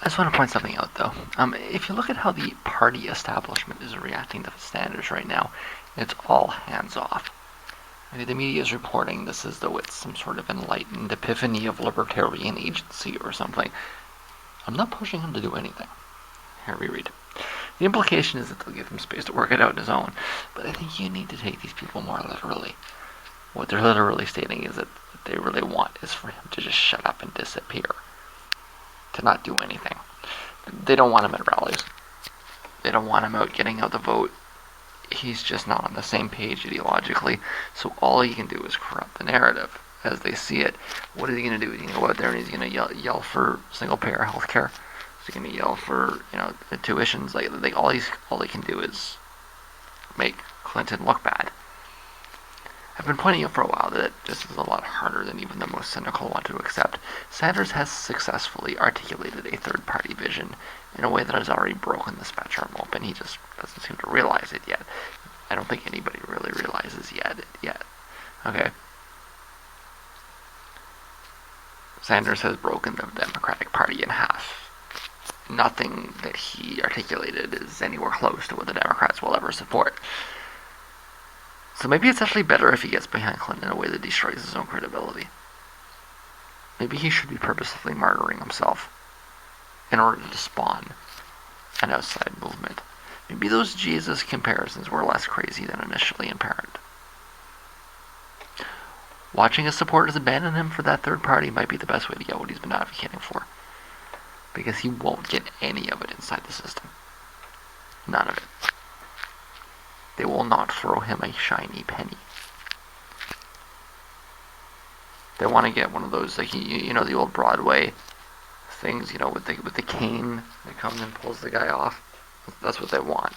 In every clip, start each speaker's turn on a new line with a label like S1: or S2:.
S1: I just want to point something out, though. If you look at how the party establishment is reacting to Sanders right now, it's all hands off. I mean, the media is reporting this as though it's some sort of enlightened epiphany of libertarian agency or something. I'm not pushing him to do anything. Here we read. The implication is that they'll give him space to work it out on his own, but I think you need to take these people more literally. What they're literally stating is that what they really want is for him to just shut up and disappear. To not do anything. They don't want him at rallies. They don't want him out getting out the vote. He's just not on the same page ideologically, so all he can do is corrupt the narrative as they see it. What is he going to do? He's going to go out there and he's going to yell for single-payer health care. He's going to yell for, the tuitions. Like all he can do is make Clinton look bad. I've been pointing out for a while that this is a lot harder than even the most cynical want to accept. Sanders has successfully articulated a third-party vision in a way that has already broken the spectrum open. He just doesn't seem to realize it yet. I don't think anybody really realizes yet. Okay. Sanders has broken the Democratic Party in half. Nothing that he articulated is anywhere close to what the Democrats will ever support. So maybe it's actually better if he gets behind Clinton in a way that destroys his own credibility. Maybe he should be purposefully martyring himself in order to spawn an outside movement. Maybe those Jesus comparisons were less crazy than initially apparent. Watching his supporters abandon him for that third party might be the best way to get what he's been advocating for. Because he won't get any of it inside the system. None of it. They will not throw him a shiny penny. They want to get one of those, like the old Broadway things, with the cane that comes and pulls the guy off. That's what they want.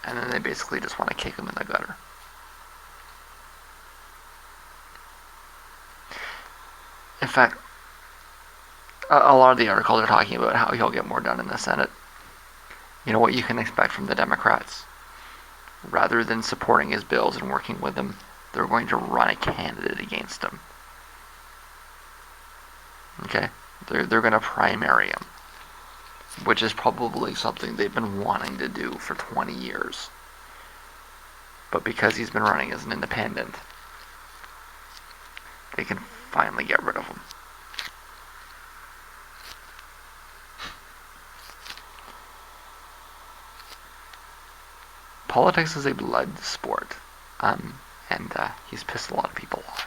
S1: And then they basically just want to kick him in the gutter. In fact, a lot of the articles are talking about how he'll get more done in the Senate. You know what you can expect from the Democrats? Rather than supporting his bills and working with him, they're going to run a candidate against him. Okay? They're going to primary him, which is probably something they've been wanting to do for 20 years. But because he's been running as an independent, they can finally get rid of him. Politics is a blood sport, and he's pissed a lot of people off.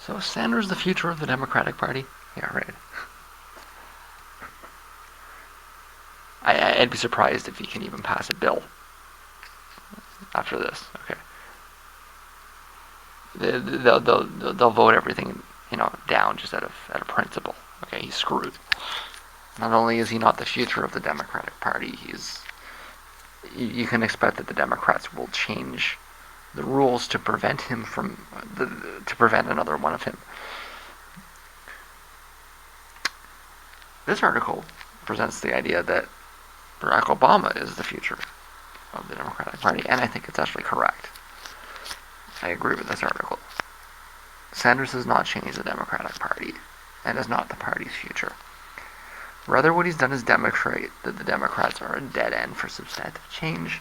S1: So Sanders the future of the Democratic Party? Yeah, right. I'd be surprised if he can even pass a bill after this. Okay, they'll vote everything down just out of principle. Okay, he's screwed. Not only is he not the future of the Democratic Party, you can expect that the Democrats will change the rules to prevent him to prevent another one of him. This article presents the idea that Barack Obama is the future of the Democratic Party, and I think it's actually correct. I agree with this article. Sanders has not changed the Democratic Party, and is not the party's future. Rather, what he's done is demonstrate that the Democrats are a dead end for substantive change,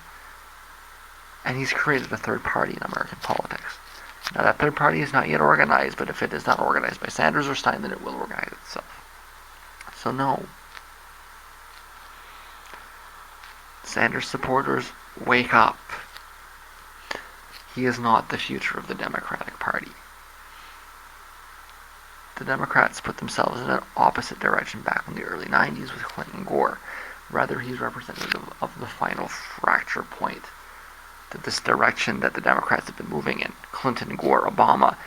S1: and he's created a third party in American politics. Now, that third party is not yet organized, but if it is not organized by Sanders or Stein, then it will organize itself. So no. Sanders supporters, wake up. He is not the future of the Democratic Party. The Democrats put themselves in an opposite direction back in the early 90s with Clinton and Gore. Rather, he's representative of the final fracture point. That this direction that the Democrats have been moving in, Clinton, Gore, Obama,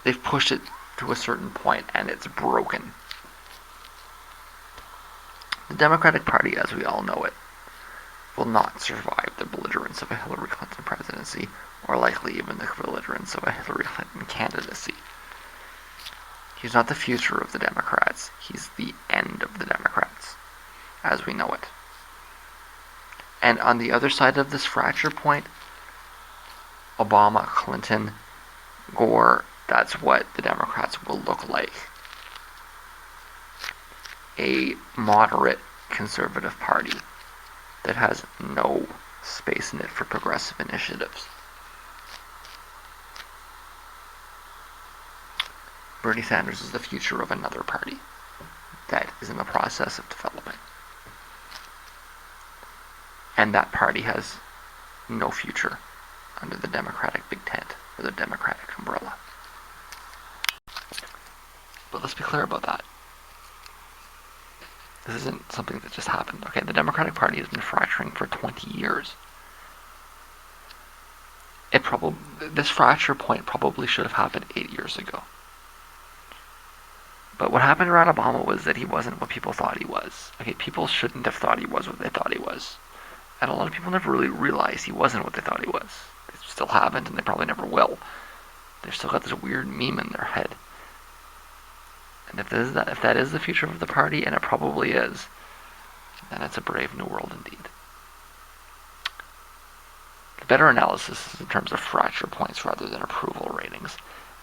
S1: they've pushed it to a certain point and it's broken. The Democratic Party, as we all know it, will not survive the belligerence of a Hillary Clinton presidency, or likely even the belligerence of a Hillary Clinton candidacy. He's not the future of the Democrats. He's the end of the Democrats, as we know it. And on the other side of this fracture point, Obama, Clinton, Gore, that's what the Democrats will look like. A moderate conservative party that has no space in it for progressive initiatives. Bernie Sanders is the future of another party that is in the process of developing. And that party has no future under the Democratic big tent or the Democratic umbrella. But let's be clear about that. This isn't something that just happened. Okay, the Democratic Party has been fracturing for 20 years. This fracture point probably should have happened 8 years ago. But what happened around Obama was that he wasn't what people thought he was. Okay, people shouldn't have thought he was what they thought he was. And a lot of people never really realized he wasn't what they thought he was. They still haven't, and they probably never will. They've still got this weird meme in their head. And if that is the future of the party, and it probably is, then it's a brave new world indeed. The better analysis is in terms of fracture points rather than approval ratings.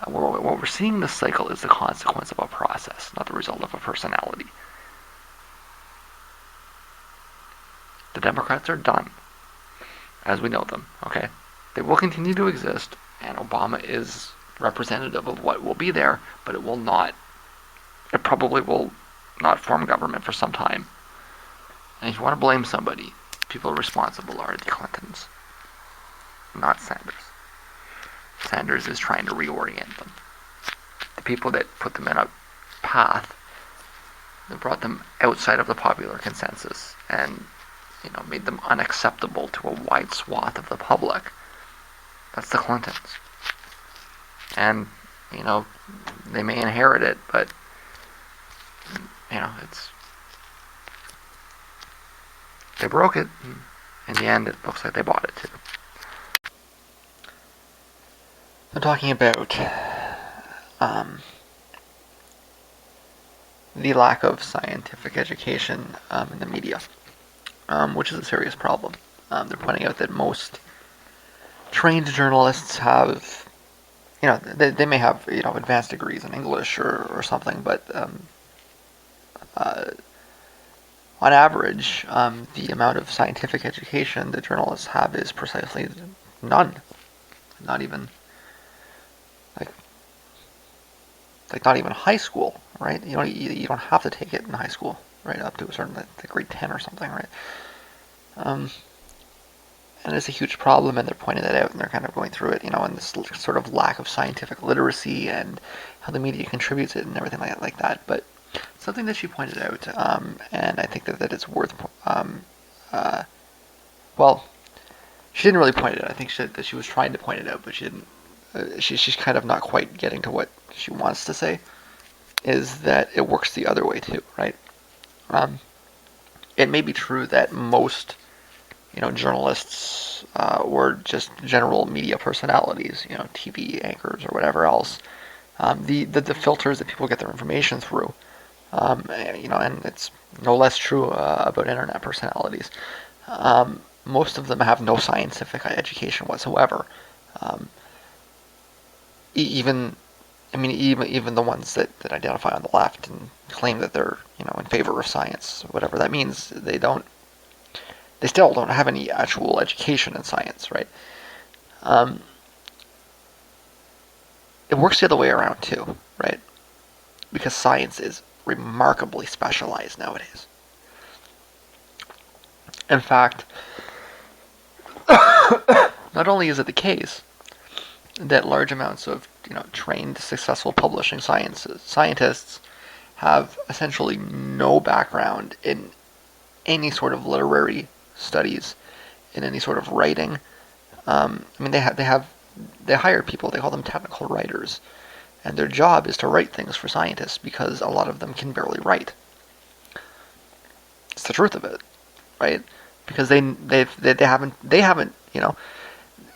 S1: What we're seeing in this cycle is the consequence of a process, not the result of a personality. The Democrats are done, as we know them, okay? They will continue to exist, and Obama is representative of what will be there, but it probably will not form government for some time. And if you want to blame somebody, people responsible are the Clintons, not Sanders. Sanders is trying to reorient them. The people that put them in a path that brought them outside of the popular consensus and made them unacceptable to a wide swath of the public. That's the Clintons. And, they may inherit it, but, they broke it. In the end, it looks like they bought it too. I'm talking about the lack of scientific education in the media, which is a serious problem. They're pointing out that most trained journalists have, they may have, advanced degrees in English or something, but on average, the amount of scientific education that journalists have is precisely none. Not even not even high school, right? You don't have to take it in high school, right? Up to a certain grade 10 or something, right? And it's a huge problem, and they're pointing that out, and they're kind of going through it, and this sort of lack of scientific literacy and how the media contributes it and everything like that. But something that she pointed out, and I think that it's worth, well, she didn't really point it out. I think that she was trying to point it out, but she didn't. She's kind of not quite getting to what she wants to say, is that it works the other way too, right? It may be true that most, journalists or just general media personalities, TV anchors or whatever else, the filters that people get their information through, and it's no less true about internet personalities. Most of them have no scientific education whatsoever. Even the ones that identify on the left and claim that they're in favor of science, whatever that means, they still don't have any actual education in science, right? It works the other way around too, right? Because science is remarkably specialized nowadays. In fact, not only is it the case that large amounts of trained, successful publishing scientists have essentially no background in any sort of literary studies, in any sort of writing. They hire people. They call them technical writers, and their job is to write things for scientists because a lot of them can barely write. It's the truth of it, right? Because they haven't.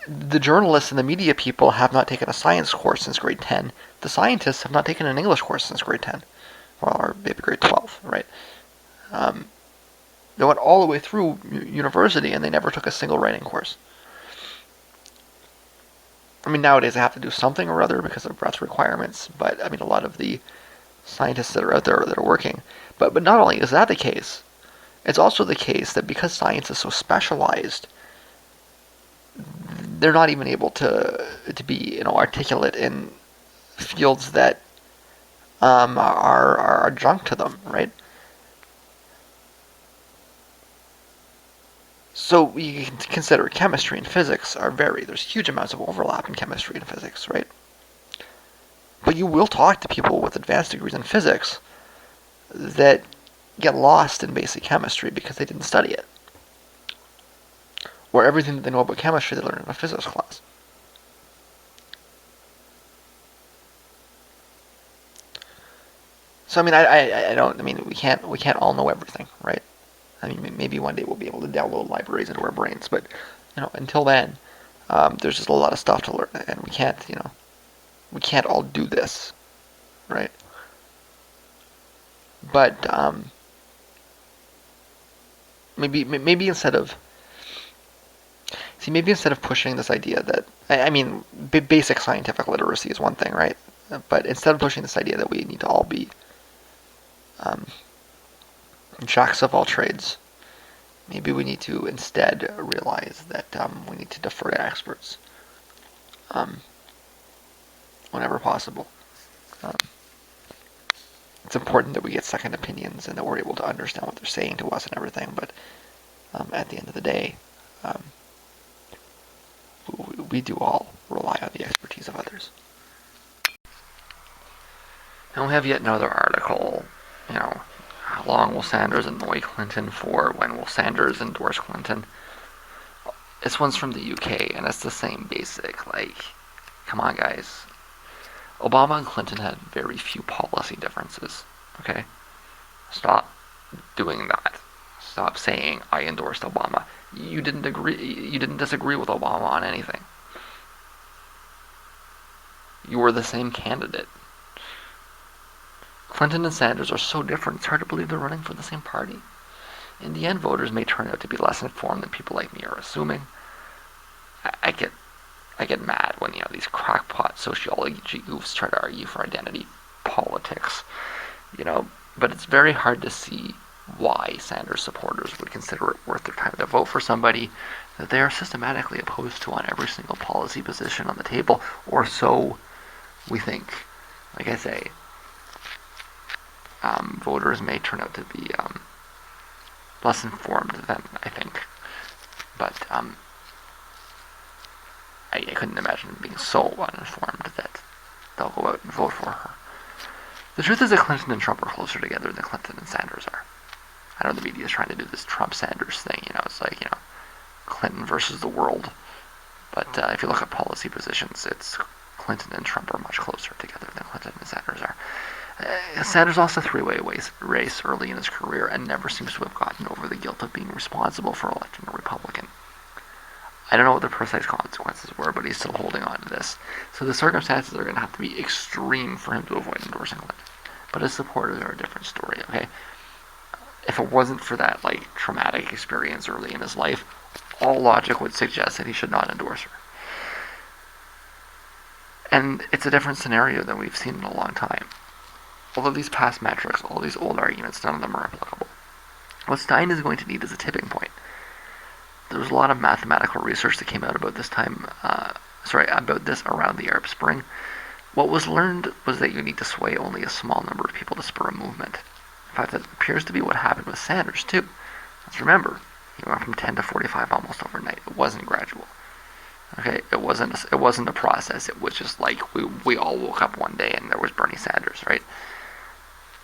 S1: The journalists and the media people have not taken a science course since grade 10. The scientists have not taken an English course since grade 10, or maybe grade 12, right? They went all the way through university and they never took a single writing course. I mean, nowadays they have to do something or other because of breadth requirements, but I mean, a lot of the scientists that are out there that are working. But not only is that the case, it's also the case that because science is so specialized, they're not even able to be articulate in fields that are adjunct to them, right? So you can consider chemistry and physics there's huge amounts of overlap in chemistry and physics, right? But you will talk to people with advanced degrees in physics that get lost in basic chemistry because they didn't study it. Or everything that they know about chemistry they learned in a physics class. So I mean, I don't. I mean, we can't all know everything, right? I mean, maybe one day we'll be able to download libraries into our brains, but until then, there's just a lot of stuff to learn, and we can't all do this, right? But maybe instead of pushing this idea that I mean, basic scientific literacy is one thing, right? But instead of pushing this idea that we need to all be jacks of all trades, maybe we need to instead realize that we need to defer to experts whenever possible. Um, it's important that we get second opinions and that we're able to understand what they're saying to us and everything, but at the end of the day, we do all rely on the expertise of others. And we have yet another article, how long will Sanders annoy Clinton for? When will Sanders endorse Clinton? This one's from the UK, and it's the same basic, come on, guys. Obama and Clinton had very few policy differences, okay? Stop doing that. Stop saying, I endorsed Obama. You didn't disagree with Obama on anything. You were the same candidate. Clinton and Sanders are so different, it's hard to believe they're running for the same party. In the end, voters may turn out to be less informed than people like me are assuming. I get mad when these crackpot sociology goofs try to argue for identity politics, but it's very hard to see why Sanders supporters would consider it worth their time to vote for somebody that they are systematically opposed to on every single policy position on the table, or so we think. Like I say, voters may turn out to be less informed than I think, but I couldn't imagine them being so uninformed that they'll go out and vote for her. The truth is that Clinton and Trump are closer together than Clinton and Sanders are. I know the media is trying to do this Trump-Sanders thing, it's like, Clinton versus the world. But if you look at policy positions, it's Clinton and Trump are much closer together than Clinton and Sanders are. Sanders lost a three-way race early in his career and never seems to have gotten over the guilt of being responsible for electing a Republican. I don't know what the precise consequences were, but he's still holding on to this. So the circumstances are going to have to be extreme for him to avoid endorsing Clinton. But his supporters are a different story, okay? If it wasn't for that, traumatic experience early in his life, all logic would suggest that he should not endorse her. And it's a different scenario than we've seen in a long time. All of these past metrics, all these old arguments, none of them are applicable. What Stein is going to need is a tipping point. There was a lot of mathematical research that came out about this around the Arab Spring. What was learned was that you need to sway only a small number of people to spur a movement. In fact, that appears to be what happened with Sanders, too. Let's remember, he went from 10 to 45 almost overnight. It wasn't gradual. Okay, it wasn't a process. It was just like we all woke up one day and there was Bernie Sanders, right?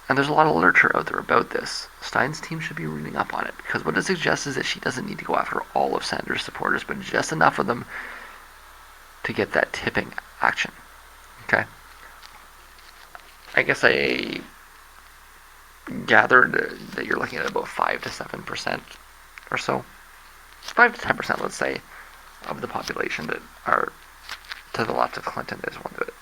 S1: And there's a lot of literature out there about this. Stein's team should be reading up on it, because what it suggests is that she doesn't need to go after all of Sanders' supporters, but just enough of them to get that tipping action. Okay? I guess I gathered that you're looking at about 5 to 7% or so. 5 to 10%, let's say, of the population that are to the left of Clinton is one of it.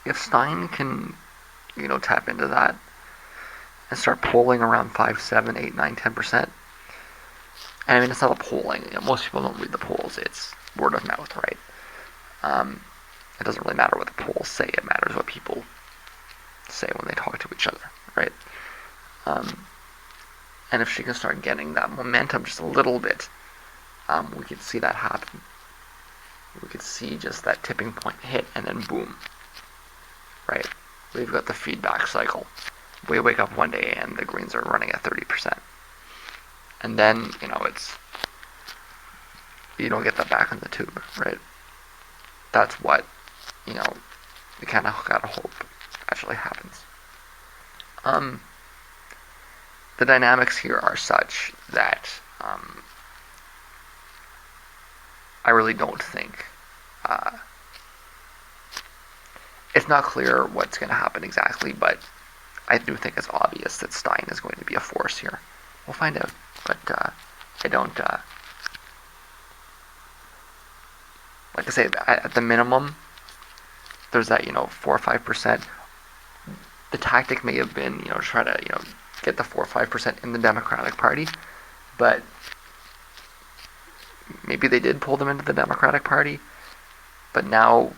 S1: If Stein can, tap into that and start polling around 5, 7, 8, 9, 10%, And I mean, it's not a polling. Most people don't read the polls. It's word of mouth, right? It doesn't really matter what the polls say. It matters what people say when they talk to each other, right? And if she can start getting that momentum just a little bit, we could see that happen. We could see just that tipping point hit, and then boom, right? We've got the feedback cycle. We wake up one day and the Greens are running at 30%. And then, you don't get that back in the tube, right? That's what, you kind of gotta hope actually happens. The dynamics here are such that I really don't think it's not clear what's going to happen exactly, but I do think it's obvious that Stein is going to be a force here. We'll find out, but I don't. Like I say, at the minimum, there's that 4 or 5%. The tactic may have been try to get the 4 or 5% in the Democratic Party, but maybe they did pull them into the Democratic Party, but now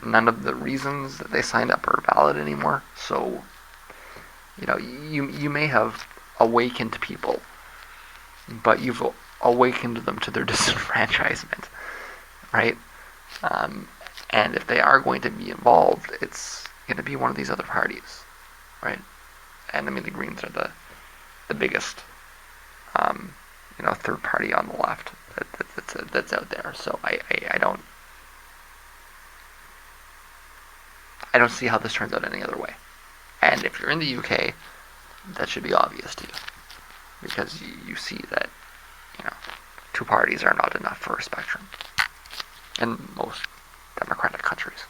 S1: none of the reasons that they signed up are valid anymore. So you may have awakened people, but you've awakened them to their disenfranchisement, right? And if they are going to be involved, it's going to be one of these other parties, right? And I mean, the Greens are the biggest, third party on the left that's out there. So I don't see how this turns out any other way. And if you're in the UK, that should be obvious to you, because you see that two parties are not enough for a spectrum in most democratic countries.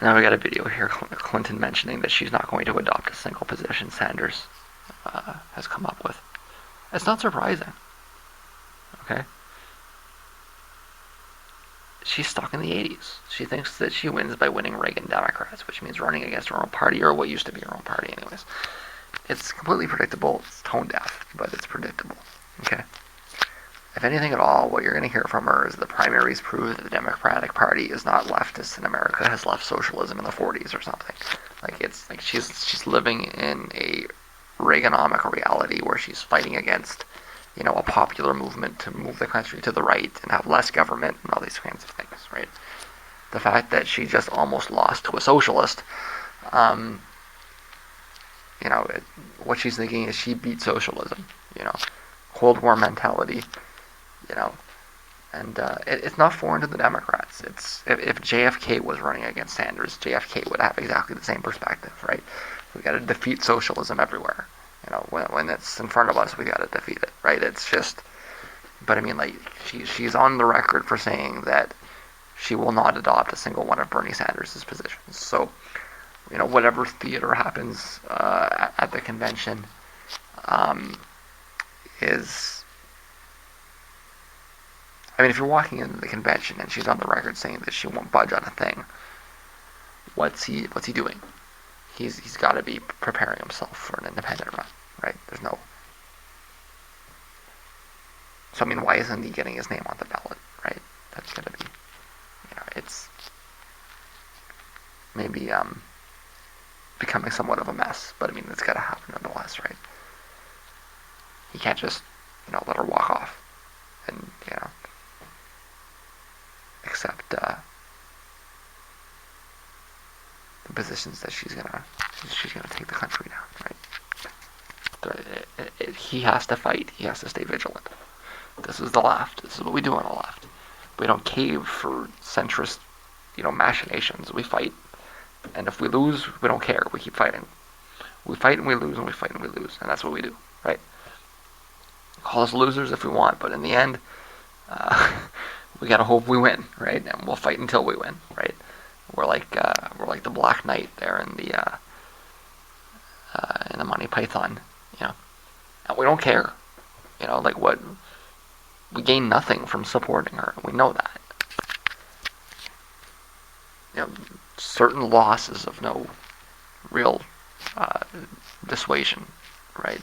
S1: Now we got a video here, Clinton mentioning that she's not going to adopt a single position Sanders has come up with. It's not surprising, okay? She's stuck in the 80s. She thinks that she wins by winning Reagan Democrats, which means running against her own party, or what used to be her own party anyways. It's completely predictable. It's tone deaf, but it's predictable, okay? If anything at all, what you're going to hear from her is the primaries prove that the Democratic Party is not leftist and America has left socialism in the 40s or something. It's like she's living in a Reaganomic reality where she's fighting against, a popular movement to move the country to the right and have less government and all these kinds of things, right? The fact that she just almost lost to a socialist, what she's thinking is she beat socialism, Cold War mentality, and it's not foreign to the Democrats. It's if JFK was running against Sanders, JFK would have exactly the same perspective, right? We got to defeat socialism everywhere. When it's in front of us, we got to defeat it, right? It's just, but I mean, she's on the record for saying that she will not adopt a single one of Bernie Sanders' positions. So, whatever theater happens at the convention is. I mean, if you're walking into the convention and she's on the record saying that she won't budge on a thing, what's he doing? He's got to be preparing himself for an independent run, right? There's no. So I mean, why isn't he getting his name on the ballot, right? That's gonna be, it's maybe becoming somewhat of a mess, but I mean, it's got to happen nonetheless, right? He can't just let her walk off and accept the positions that she's gonna take the country down, right? He has to fight. He has to stay vigilant. This is the left. This is what we do on the left. We don't cave for centrist, machinations. We fight, and if we lose, we don't care. We keep fighting. We fight and we lose, and we fight and we lose, and that's what we do, right? Call us losers if we want, but in the end, we gotta hope we win, right? And we'll fight until we win, right? We're like the Black Knight there in the Monty Python, and we don't care, what we gain nothing from supporting her. We know that, certain losses of no real dissuasion, right?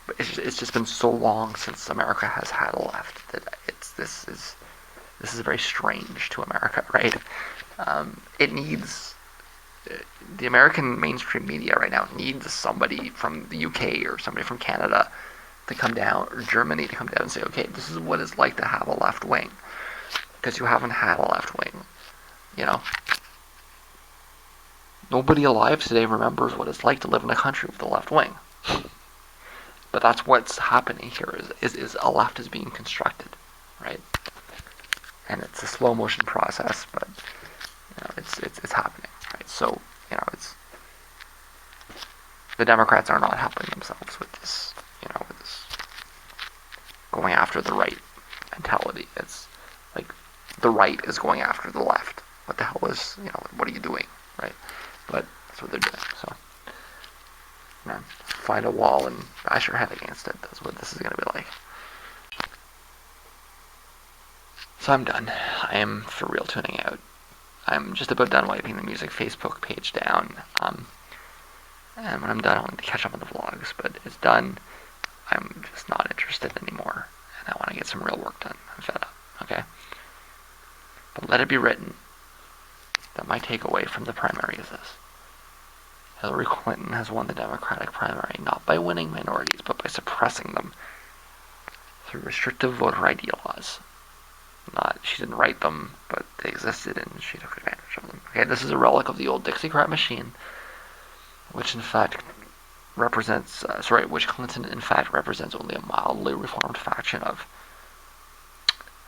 S1: But it's just been so long since America has had a left that this is very strange to America, right? It needs the American mainstream media right now needs somebody from the UK or somebody from Canada to come down, or Germany to come down and say, okay, this is what it's like to have a left wing, because you haven't had a left wing, you know. Nobody alive today remembers what it's like to live in a country with a left wing. But that's what's happening here is a left is being constructed, right? And it's a slow motion process, but it's happening, right? So it's the Democrats are not helping themselves with this, with this going after the right mentality. It's like the right is going after the left. What the hell is what are you doing, right? But that's what they're doing. So, find a wall and bash your head against it. That's what this is going to be like. So I'm done. I am for real tuning out. I'm just about done wiping the music Facebook page down. And when I'm done, I'll need to catch up on the vlogs. But it's done. I'm just not interested anymore. And I want to get some real work done. I'm fed up. Okay? But let it be written that my takeaway from the primary is this. Hillary Clinton has won the Democratic primary not by winning minorities, but by suppressing them through restrictive voter ID laws. She didn't write them, but they existed and she took advantage of them. Okay, this is a relic of the old Dixiecrat machine, which in fact which Clinton in fact represents only a mildly reformed faction of.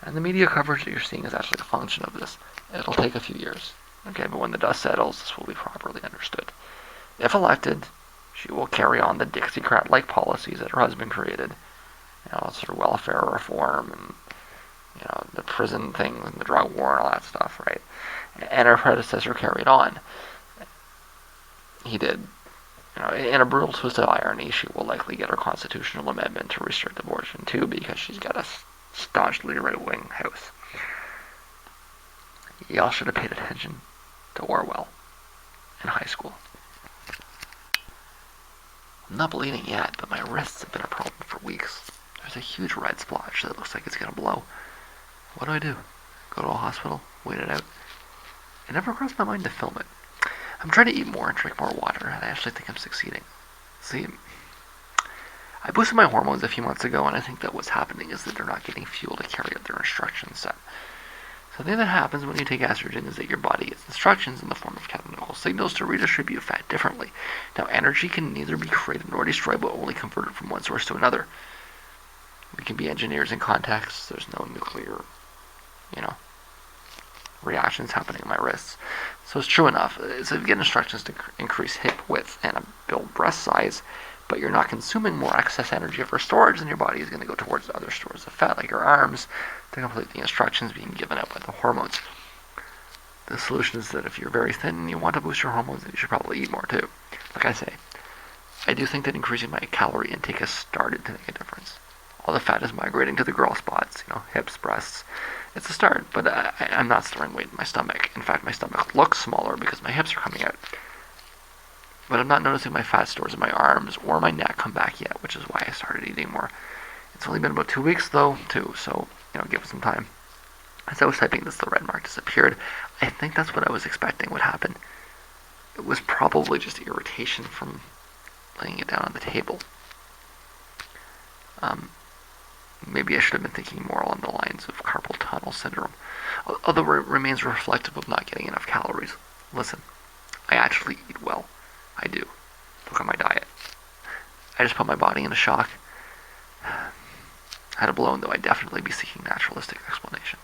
S1: And the media coverage that you're seeing is actually a function of this. It'll take a few years. Okay, but when the dust settles, this will be properly understood. If elected, she will carry on the Dixiecrat-like policies that her husband created. Sort of welfare reform and the prison things and the drug war and all that stuff, right? And her predecessor carried on. He did. In a brutal twist of irony, she will likely get her constitutional amendment to restrict abortion too, because she's got a staunchly right-wing house. Y'all should have paid attention to Orwell in high school. I'm not bleeding yet, but my wrists have been a problem for weeks. There's a huge red splotch that looks like it's going to blow. What do? Go to a hospital? Wait it out? It never crossed my mind to film it. I'm trying to eat more and drink more water, and I actually think I'm succeeding. See, I boosted my hormones a few months ago, and I think that what's happening is that they're not getting fuel to carry out their instructions set. So the thing that happens when you take estrogen is that your body gets instructions in the form of chemical signals to redistribute fat differently. Now, energy can neither be created nor destroyed, but only converted from one source to another. We can be engineers in context. There's no nuclear, reactions happening in my wrists. So it's true enough. So if you get instructions to increase hip width and build breast size, but you're not consuming more excess energy for storage, then your body is going to go towards other stores of fat, like your arms, to complete the instructions being given out by the hormones. The solution is that if you're very thin and you want to boost your hormones, then you should probably eat more too. Like I say, I do think that increasing my calorie intake has started to make a difference. All the fat is migrating to the girl spots, hips, breasts. It's a start, but I'm not storing weight in my stomach. In fact, my stomach looks smaller because my hips are coming out. But I'm not noticing my fat stores in my arms or my neck come back yet, which is why I started eating more. It's only been about 2 weeks though, too, so give it some time. As I was typing this, the red mark disappeared. I think that's what I was expecting would happen. It was probably just irritation from laying it down on the table. Maybe I should have been thinking more along the lines of carpal tunnel syndrome, although it remains reflective of not getting enough calories. Listen, I actually eat well. I do. Look at my diet. I just put my body into shock. Had it blown, though, I'd definitely be seeking naturalistic explanations.